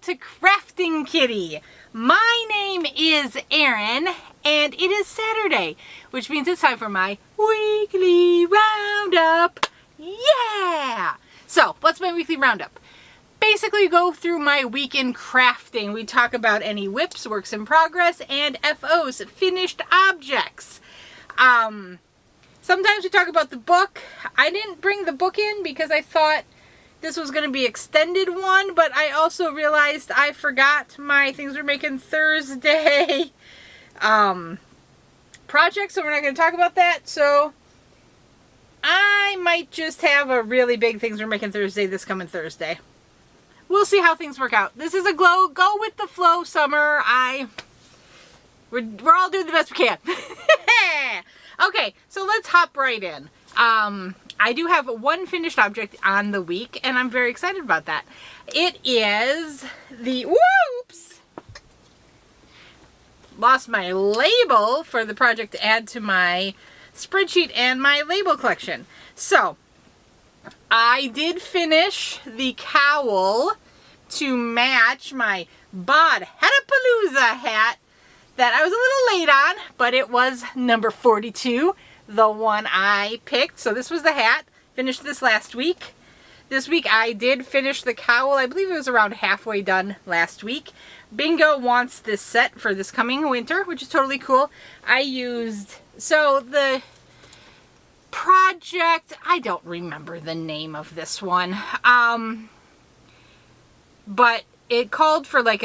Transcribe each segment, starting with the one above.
to Krafting Kitty. My name is Erin, and it is Saturday, which means it's time for my weekly roundup. Yeah! So, what's my weekly roundup? Basically, go through my week in crafting. We talk about any whips, works in progress, and FOs, finished objects. Sometimes we talk about the book. I didn't bring the book in because I thought this was going to be extended one, but I also realized I forgot my things we're making Thursday project, so we're not going to talk about that. So I might just have a really big things we're making Thursday this coming Thursday. We'll see how things work out. This is a go with the flow summer. We're all doing the best we can. Okay, so let's hop right in. I do have one finished object on the week, and I'm very excited about that. It is the, whoops! Lost my label for the project to add to my spreadsheet and my label collection. So, I did finish the cowl to match my Bod Hatapalooza hat that I was a little late on, but it was number 42, the one I picked. So this was the hat. Finished this last week. This week I did finish the cowl. I believe it was around halfway done last week. Bingo wants this set for this coming winter, which is totally cool. I used, so the project, I don't remember the name of this one, but it called for like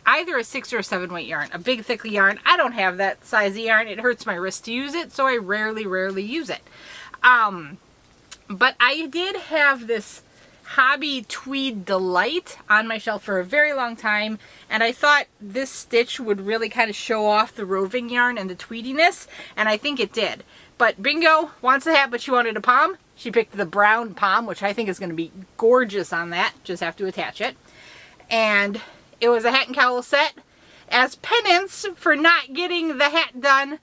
either a 6 or a 7 weight yarn, a big thick yarn. I don't have that size of yarn. It hurts my wrist to use it, so I rarely use it. But I did have this Hobby Tweed Delight on my shelf for a very long time, and I thought this stitch would really kind of show off the roving yarn and the tweediness, and I think it did. But Bingo wants the hat, but she wanted a pom. She picked the brown pom, which I think is going to be gorgeous on that. Just have to attach it. And it was a hat and cowl set. As penance for not getting the hat done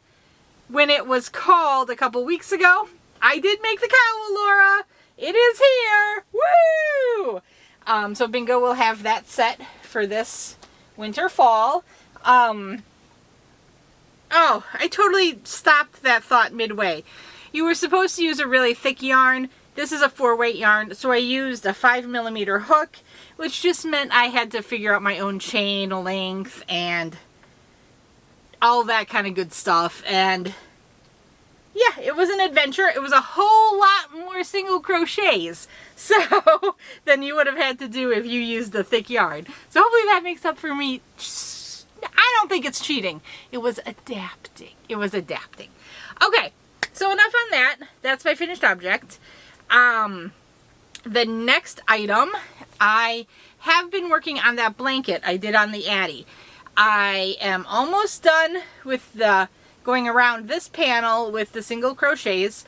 when it was called a couple weeks ago, I did make the cowl, Laura. It is here. Woo! So Bingo will have that set for this winter fall. Oh, I totally stopped that thought midway. You were supposed to use a really thick yarn. This is a 4-weight yarn, so I used a 5mm hook, which just meant I had to figure out my own chain length and all that kind of good stuff. And yeah, it was an adventure. It was a whole lot more single crochets so than you would have had to do if you used a thick yarn. So hopefully that makes up for me. I don't think it's cheating. It was adapting. It was adapting. Okay, so enough on that. That's my finished object. The next item, I have been working on that blanket I did on the Addy. I am almost done with the going around this panel with the single crochets.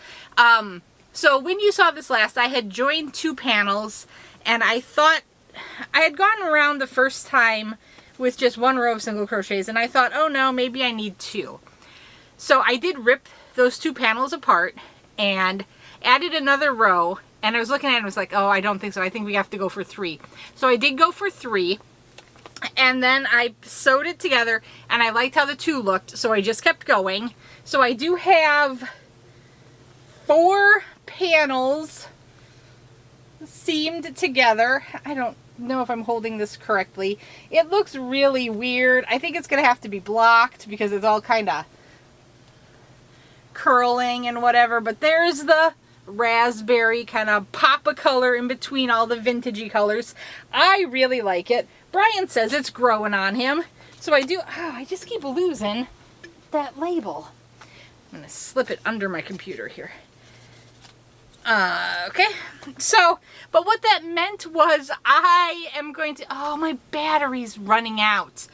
So when you saw this last, I had joined 2 panels, and I thought I had gone around the first time with just 1 row of single crochets, and I thought, oh no, maybe I need 2. So I did rip those 2 panels apart and added another row, and I was looking at it and was like, oh, I don't think so. I think we have to go for 3. So I did go for 3, and then I sewed it together, and I liked how the 2 looked, so I just kept going. So I do have 4 panels seamed together. I don't know if I'm holding this correctly. It looks really weird. I think it's going to have to be blocked because it's all kind of curling and whatever, but there's the raspberry kind of pop of color in between all the vintagey colors. I really like it. Brian says it's growing on him, so I do. Oh, I just keep losing that label. I'm gonna slip it under my computer here. Okay, so, but what that meant was I am going to, oh, my battery's running out.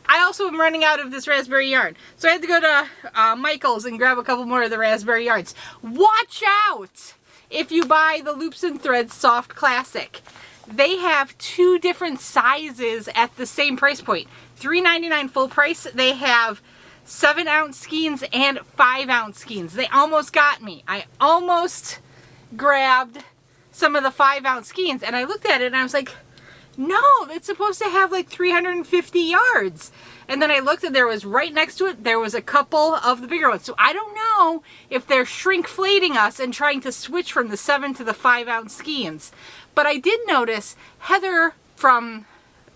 I also am running out of this raspberry yarn. So I had to go to Michael's and grab a couple more of the raspberry yarns. Watch out if you buy the Loops and Threads Soft Classic. They have 2 different sizes at the same price point. $3.99 full price. They have 7-ounce skeins and 5-ounce skeins. They almost got me. I almost grabbed some of the 5-ounce skeins, and I looked at it and I was like, No, it's supposed to have like 350 yards. And then I looked and there was right next to it, there was a couple of the bigger ones. So I don't know if they're shrinkflating us and trying to switch from the 7 to the 5 ounce skeins. But I did notice Heather from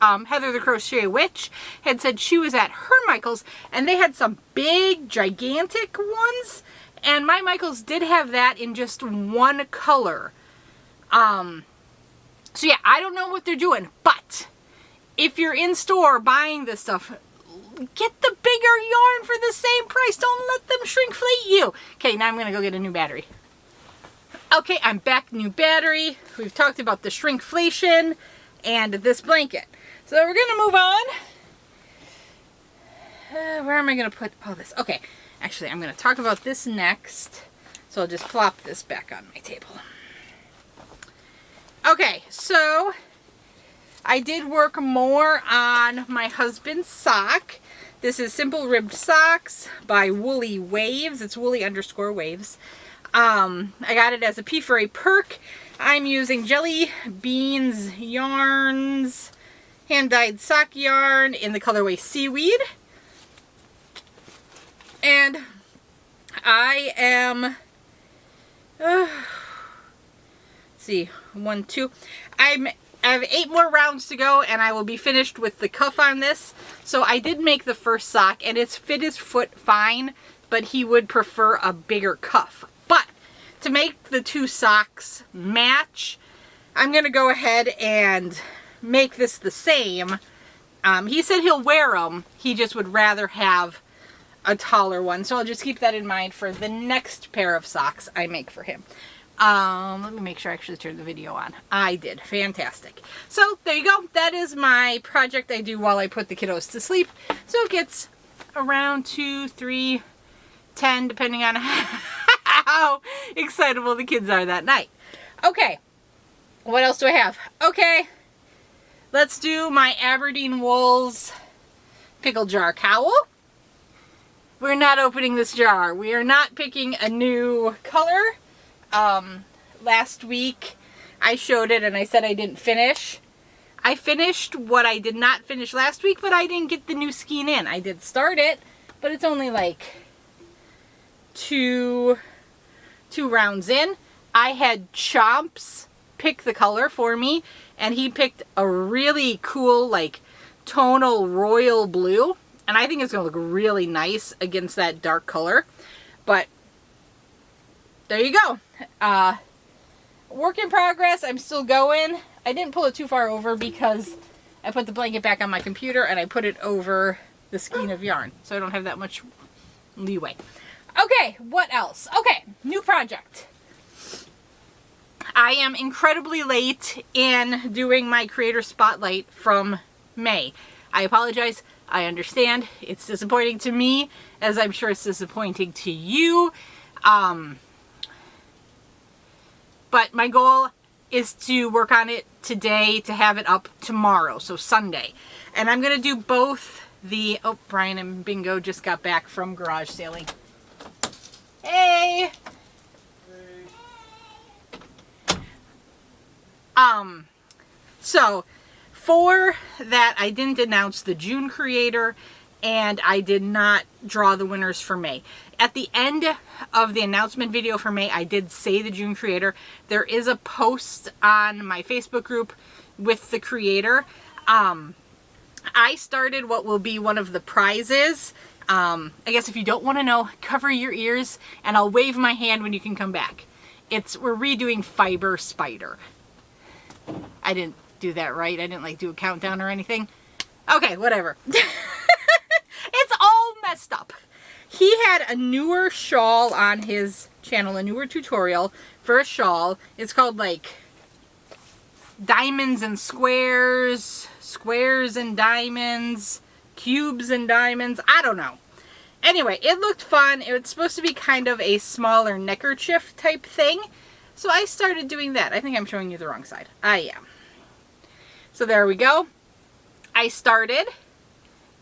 Heather the Crochet Witch had said she was at her Michael's and they had some big, gigantic ones. And my Michael's did have that in just one color. So yeah, I don't know what they're doing, but if you're in store buying this stuff, get the bigger yarn for the same price. Don't let them shrinkflate you. Okay, now I'm going to go get a new battery. Okay, I'm back, new battery. We've talked about the shrinkflation and this blanket. So we're going to move on. Where am I going to put all this? Okay, actually, I'm going to talk about this next. So I'll just plop this back on my table. Okay, so I did work more on my husband's sock. This is Simple Ribbed Socks by Woolly Waves. It's woolly_waves. I got it as a P for a perk. I'm using Jelly Beans Yarns hand-dyed sock yarn in the colorway Seaweed. And I am... see, 1, 2. I have 8 more rounds to go and I will be finished with the cuff on this. So I did make the first sock and it's fit his foot fine, but he would prefer a bigger cuff. But to make the 2 socks match, I'm going to go ahead and make this the same. He said he'll wear them, he just would rather have a taller one. So I'll just keep that in mind for the next pair of socks I make for him. Let me make sure I actually turned the video on. I did. Fantastic. So there you go. That is my project I do while I put the kiddos to sleep. So it gets around 2, 3, 10, depending on how excitable the kids are that night. Okay. What else do I have? Okay. Let's do my Aberdeen Wools pickle jar cowl. We're not opening this jar. We are not picking a new color. Last week I showed it and I said I didn't finish. I finished what I did not finish last week, but I didn't get the new skein in. I did start it, but it's only like two rounds in. I had Chomps pick the color for me and he picked a really cool like tonal royal blue, and I think it's gonna look really nice against that dark color. But there you go. Work in progress. I'm still going. I didn't pull it too far over because I put the blanket back on my computer and I put it over the skein of yarn, so I don't have that much leeway. Okay, what else? Okay, new project. I am incredibly late in doing my creator spotlight from May. I apologize. I understand. It's disappointing to me, as I'm sure it's disappointing to you. But my goal is to work on it today to have it up tomorrow, so Sunday. And I'm going to do both the... Oh, Brian and Bingo just got back from garage sailing. Hey! So, for that, I didn't announce the June creator, and I did not draw the winners for May. At the end of the announcement video for May, I did say the June creator. There is a post on my Facebook group with the creator. I started what will be one of the prizes. I guess if you don't want to know, cover your ears, and I'll wave my hand when you can come back. We're redoing Fiber Spider. I didn't do that right. I didn't like do a countdown or anything. Okay, whatever. It's all messed up. He had a newer shawl on his channel, a newer tutorial for a shawl. It's called like Diamonds and Squares, Squares and Diamonds, Cubes and Diamonds. I don't know. Anyway, it looked fun. It was supposed to be kind of a smaller neckerchief type thing. So I started doing that. I think I'm showing you the wrong side. I am. So there we go. I started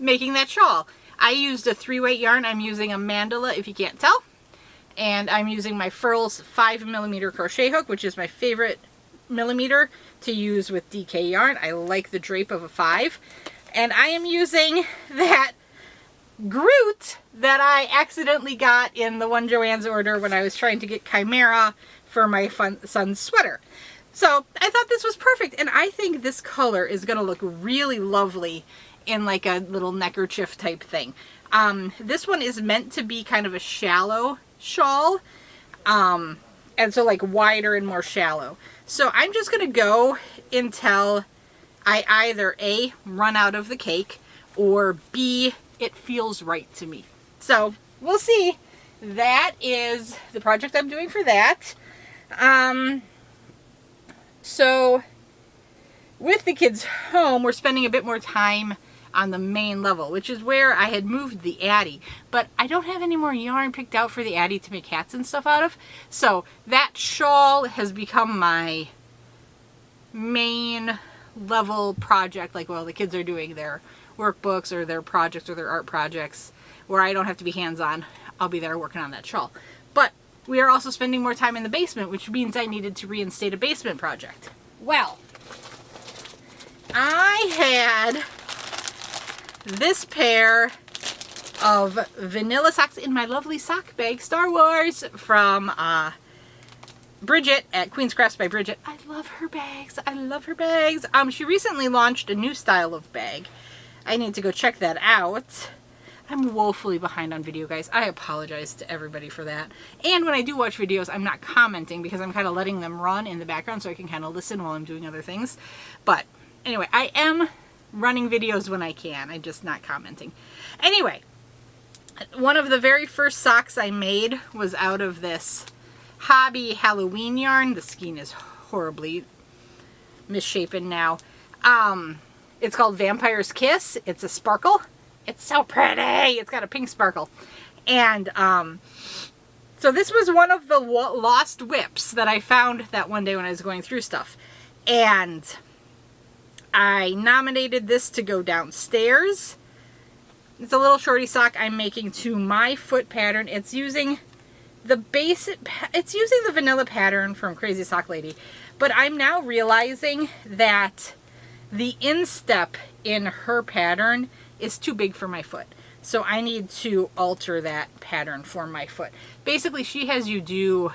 making that shawl. I used a 3-weight yarn. I'm using a mandala, if you can't tell. And I'm using my Furls 5mm crochet hook, which is my favorite millimeter to use with DK yarn. I like the drape of a 5. And I am using that Groot that I accidentally got in the one Joann's order when I was trying to get Chimera for my son's sweater. So I thought this was perfect, and I think this color is going to look really lovely in like a little neckerchief type thing. This one is meant to be kind of a shallow shawl, and so like wider and more shallow. So I'm just going to go until I either A, run out of the cake, or B, it feels right to me. So we'll see. That is the project I'm doing for that. So with the kids home, we're spending a bit more time on the main level, which is where I had moved the Addy, but I don't have any more yarn picked out for the Addy to make hats and stuff out of. So that shawl has become my main level project, like while the kids are doing their workbooks or their projects or their art projects where I don't have to be hands-on. I'll be there working on that shawl. But we are also spending more time in the basement, which means I needed to reinstate a basement project. Well, I had this pair of vanilla socks in my lovely sock bag, Star Wars, from Bridget at Queen's Crafts by Bridget. I love her bags. I love her bags. She recently launched a new style of bag. I need to go check that out. I'm woefully behind on video, guys. I apologize to everybody for that. And when I do watch videos, I'm not commenting because I'm kind of letting them run in the background so I can kind of listen while I'm doing other things. But anyway, I am running videos when I can. I'm just not commenting. Anyway, one of the very first socks I made was out of this Hobby Halloween yarn. The skein is horribly misshapen now. It's called Vampire's Kiss. It's a sparkle. It's so pretty. It's got a pink sparkle. And so this was one of the lost whips that I found that one day when I was going through stuff. And I nominated this to go downstairs. It's a little shorty sock I'm making to my foot pattern. It's using the vanilla pattern from Crazy Sock Lady. But I'm now realizing that the instep in her pattern is too big for my foot. So I need to alter that pattern for my foot. Basically, she has you do,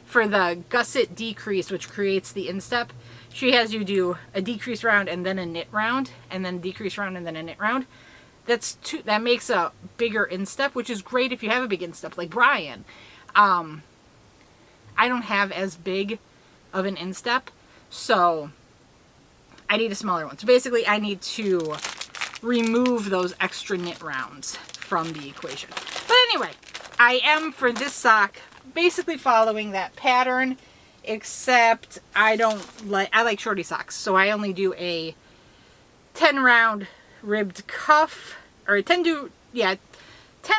for the gusset decrease, which creates the instep, she has you do a decrease round and then a knit round, and then a decrease round and then a knit round. That makes a bigger instep, which is great if you have a big instep, like Brian. I don't have as big of an instep, so I need a smaller one. So basically, I need to remove those extra knit rounds from the equation. But anyway, I am, for this sock, basically following that pattern, except I like shorty socks, so I only do a 10 round ribbed cuff, or 10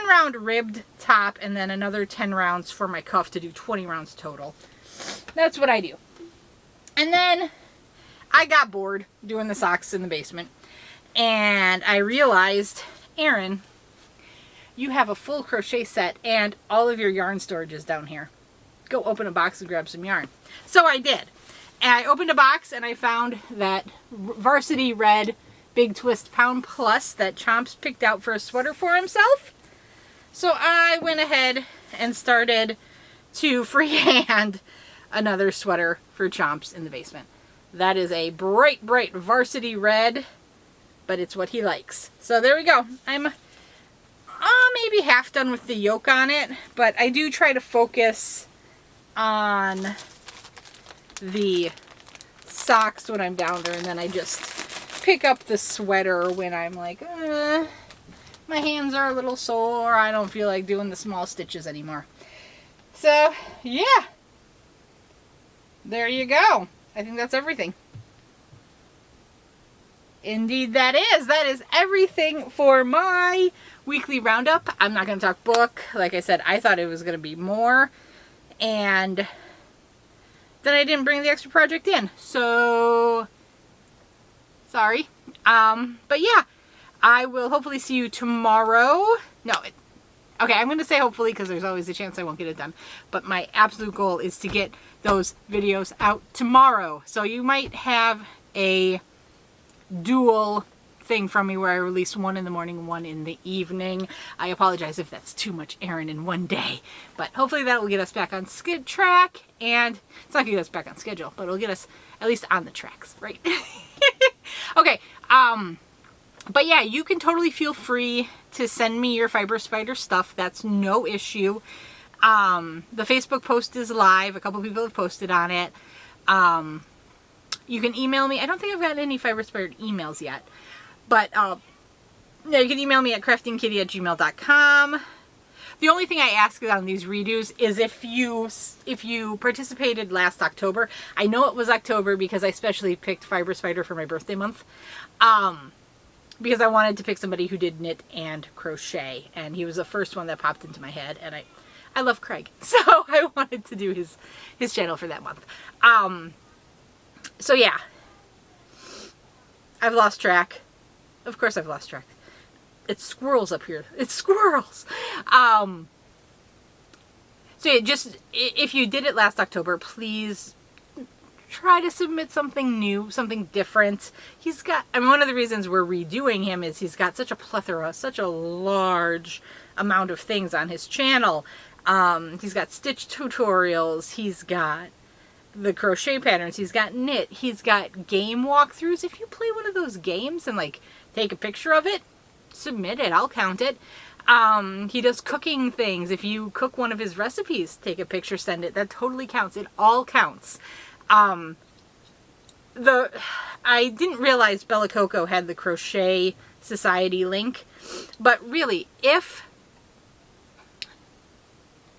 round ribbed top, and then another 10 rounds for my cuff to do 20 rounds total. That's what I do. And then I got bored doing the socks in the basement, and I realized, Erin, you have a full crochet set and all of your yarn storage is down here. Go open a box and grab some yarn. So I did. And I opened a box and I found that Varsity Red Big Twist Pound Plus that Chomps picked out for a sweater for himself. So I went ahead and started to freehand another sweater for Chomps in the basement. That is a bright, bright Varsity Red, but it's what he likes. So there we go. I'm maybe half done with the yoke on it, but I do try to focus on the socks when I'm down there, and then I just pick up the sweater when I'm like, my hands are a little sore, I don't feel like doing the small stitches anymore. So yeah, there you go. I think that's everything. Indeed that is. That is everything for my weekly roundup. I'm not going to talk book. Like I said, I thought it was going to be more, and then I didn't bring the extra project in. So, sorry. But yeah, I will hopefully see you tomorrow. Okay, I'm going to say hopefully because there's always a chance I won't get it done. But my absolute goal is to get those videos out tomorrow. So you might have a dual thing from me where I release one in the morning, one in the evening. I apologize if that's too much errand in one day, but hopefully that will get us back on skid track, and it's not gonna get us back on schedule, but it'll get us at least on the tracks, right? Okay, but yeah, you can totally feel free to send me your fiber spider stuff. That's no issue. The Facebook post is live. A couple people have posted on it. You can email me. I don't think I've gotten any fiber spider emails yet, but yeah, you can email me at kraftingkitty@gmail.com. The only thing I ask on these redos is if you participated last October. I know it was October because I specially picked fiber spider for my birthday month. Because I wanted to pick somebody who did knit and crochet, and he was the first one that popped into my head, and I love Craig, so I wanted to do his channel for that month. So yeah, I've lost track. Of course I've lost track. It's squirrels up here. It's squirrels. So yeah, just if you did it last October, please try to submit something new, something different. He's got, I mean, one of the reasons we're redoing him is he's got such a plethora, such a large amount of things on his channel. He's got stitch tutorials, he's got the crochet patterns, he's got knit, he's got game walkthroughs. If you play one of those games and like take a picture of it, submit it, I'll count it. He does cooking things. If you cook one of his recipes, take a picture, send it. That totally counts. It all counts. I didn't realize Bella Coco had the Crochet Society link, but really,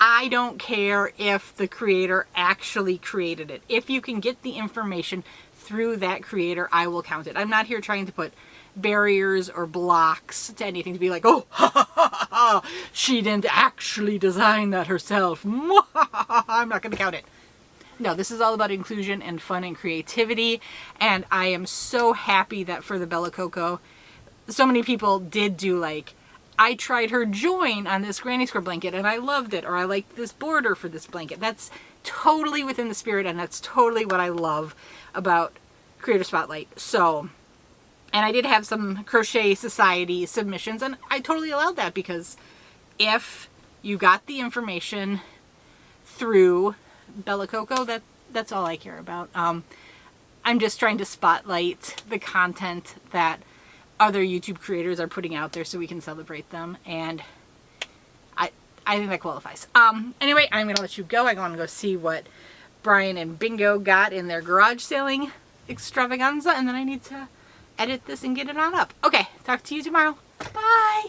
I don't care if the creator actually created it. If you can get the information through that creator, I will count it. I'm not here trying to put barriers or blocks to anything to be like, oh, ha, ha, ha, ha, she didn't actually design that herself. I'm not going to count it. No, this is all about inclusion and fun and creativity, and I am so happy that for the Bella Coco, so many people did do like, I tried her join on this granny square blanket and I loved it, or I liked this border for this blanket. That's totally within the spirit, and that's totally what I love about Creator Spotlight. So, and I did have some Crochet Society submissions, and I totally allowed that because if you got the information through Bella Coco, that's all I care about. I'm just trying to spotlight the content that other YouTube creators are putting out there so we can celebrate them, and I think that qualifies. Anyway, I'm gonna let you go. I'm gonna go see what Brian and Bingo got in their garage sailing extravaganza, and then I need to edit this and get it on up. Okay, talk to you tomorrow. Bye!